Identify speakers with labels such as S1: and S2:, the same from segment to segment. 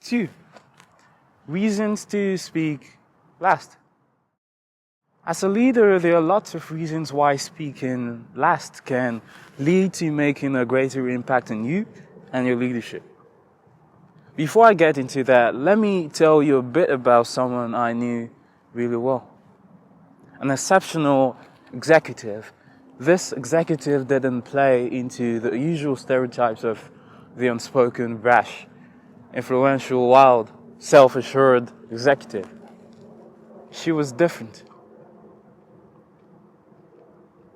S1: 2. Reasons to speak last. As a leader, there are lots of reasons why speaking last can lead to making a greater impact on you and your leadership. Before I get into that, let me tell you a bit about someone I knew really well. An exceptional executive. This executive didn't play into the usual stereotypes of the unspoken, brash, influential, wild, self-assured executive. She was different.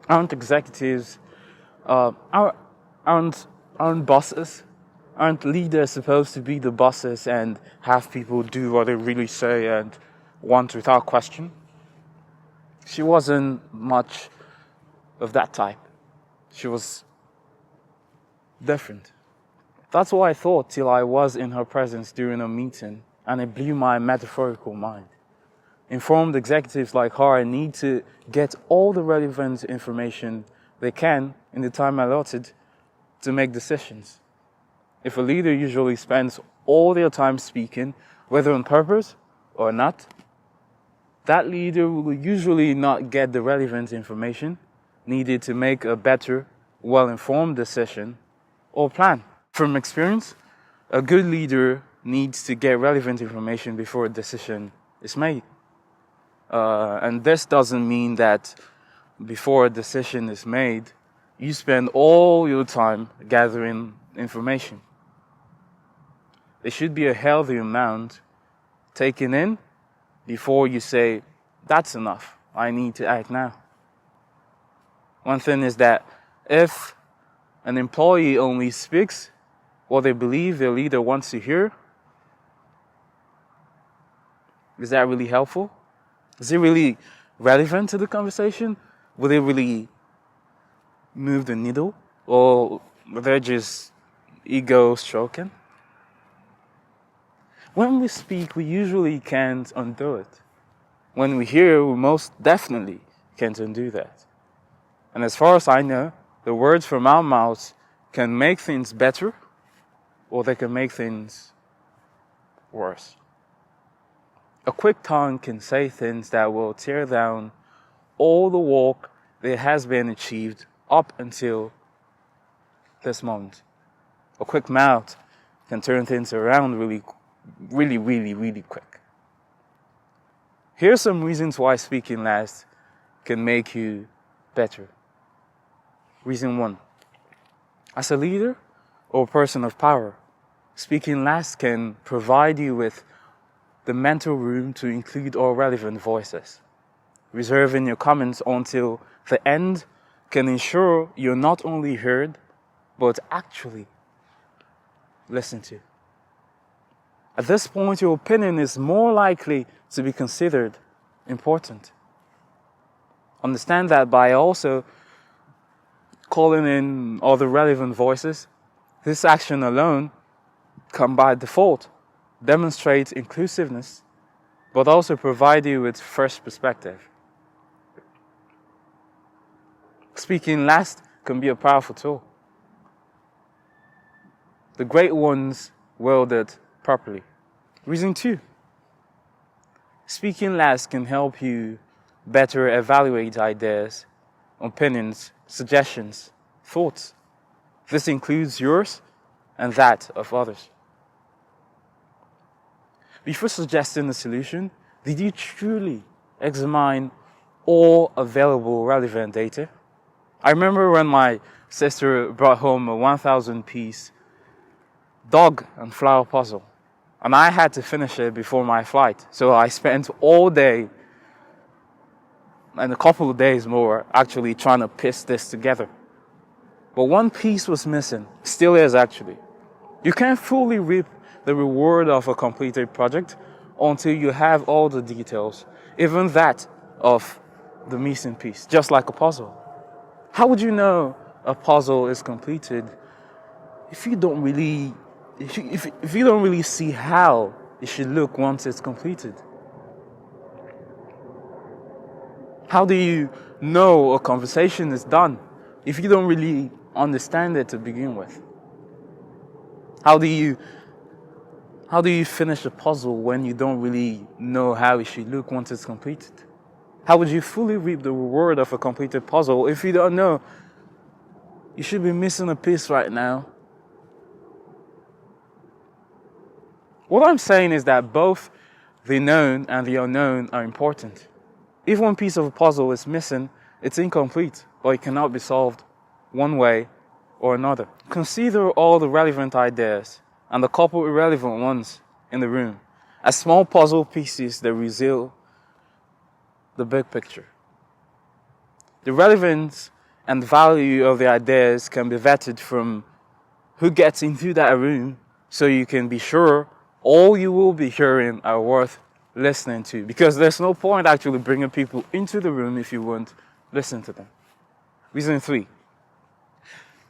S1: Aren't executives, aren't bosses, aren't leaders supposed to be the bosses and have people do what they really say and want without question? She wasn't much of that type. She was different. That's what I thought till I was in her presence during a meeting, and it blew my metaphorical mind. Informed executives like her need to get all the relevant information they can in the time allotted to make decisions. If a leader usually spends all their time speaking, whether on purpose or not, that leader will usually not get the relevant information needed to make a better, well-informed decision or plan. From experience, a good leader needs to get relevant information before a decision is made. And this doesn't mean that before a decision is made, you spend all your time gathering information. There should be a healthy amount taken in before you say, that's enough, I need to act now. One thing is that if an employee only speaks what they believe their leader wants to hear, is that really helpful? Is it really relevant to the conversation? Will it really move the needle? Or they're just ego stroking? When we speak, we usually can't undo it. When we hear, we most definitely can't undo that. And as far as I know, the words from our mouths can make things better, or they can make things worse. A quick tongue can say things that will tear down all the work that has been achieved up until this moment. A quick mouth can turn things around really quick. Here's some reasons why speaking last can make you better. Reason 1. As a leader or person of power, speaking last can provide you with the mental room to include all relevant voices. Reserving your comments until the end can ensure you're not only heard, but actually listened to. At this point, your opinion is more likely to be considered important. Understand that by also calling in all the relevant voices, this action alone can by default demonstrate inclusiveness, but also provide you with fresh perspective. Speaking last can be a powerful tool. The great ones wield it properly. Reason 2. Speaking last can help you better evaluate ideas, opinions, suggestions, thoughts. This includes yours and that of others. Before suggesting a solution, did you truly examine all available relevant data? I remember when my sister brought home a 1,000-piece dog and flower puzzle, and I had to finish it before my flight. So I spent all day and a couple of days more actually trying to piece this together. But one piece was missing, still is actually. You can't fully reap the reward of a completed project until you have all the details, even that of the missing piece, just like a puzzle. How would you know a puzzle is completed if you don't really see how it should look once it's completed? How do you know a conversation is done if you don't really understand it to begin with? How do you How do you finish a puzzle when you don't really know how it should look once it's completed? How would you fully reap the reward of a completed puzzle if you don't know you should be missing a piece right now? What I'm saying is that both the known and the unknown are important. If one piece of a puzzle is missing, it's incomplete, or it cannot be solved one way or another. Consider all the relevant ideas and the couple irrelevant ones in the room as small puzzle pieces that reveal the big picture. The relevance and value of the ideas can be vetted from who gets into that room, so you can be sure all you will be hearing are worth listening to, because there's no point actually bringing people into the room if you won't listen to them. Reason 3.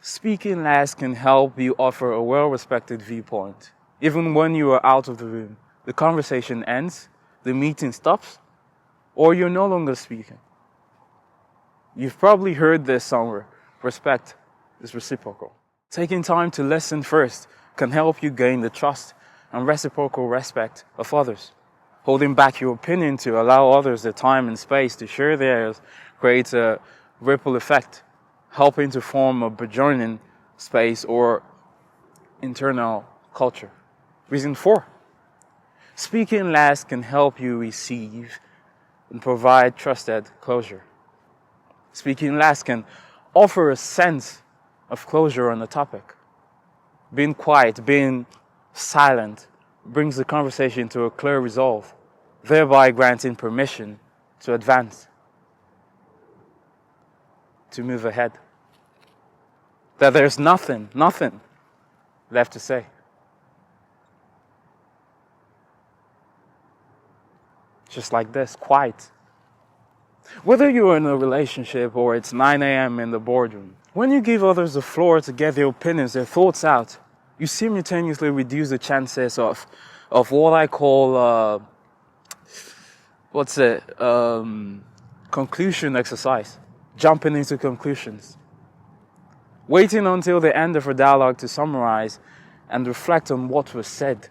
S1: Speaking last can help you offer a well-respected viewpoint. Even when you are out of the room, the conversation ends, the meeting stops, or you're no longer speaking. You've probably heard this somewhere. Respect is reciprocal. Taking time to listen first can help you gain the trust and reciprocal respect of others. Holding back your opinion to allow others the time and space to share theirs creates a ripple effect, helping to form a burgeoning space or internal culture. Reason 4. Speaking last can help you receive and provide trusted closure. Speaking last can offer a sense of closure on the topic. Being quiet, being silent, brings the conversation to a clear resolve, thereby granting permission to advance, to move ahead. That there's nothing left to say. Just like this, quiet. Whether you're in a relationship or it's 9 a.m. in the boardroom, when you give others the floor to get their opinions, their thoughts out, you simultaneously reduce the chances of what I call, conclusion exercise. Jumping into conclusions. Waiting until the end of a dialogue to summarize and reflect on what was said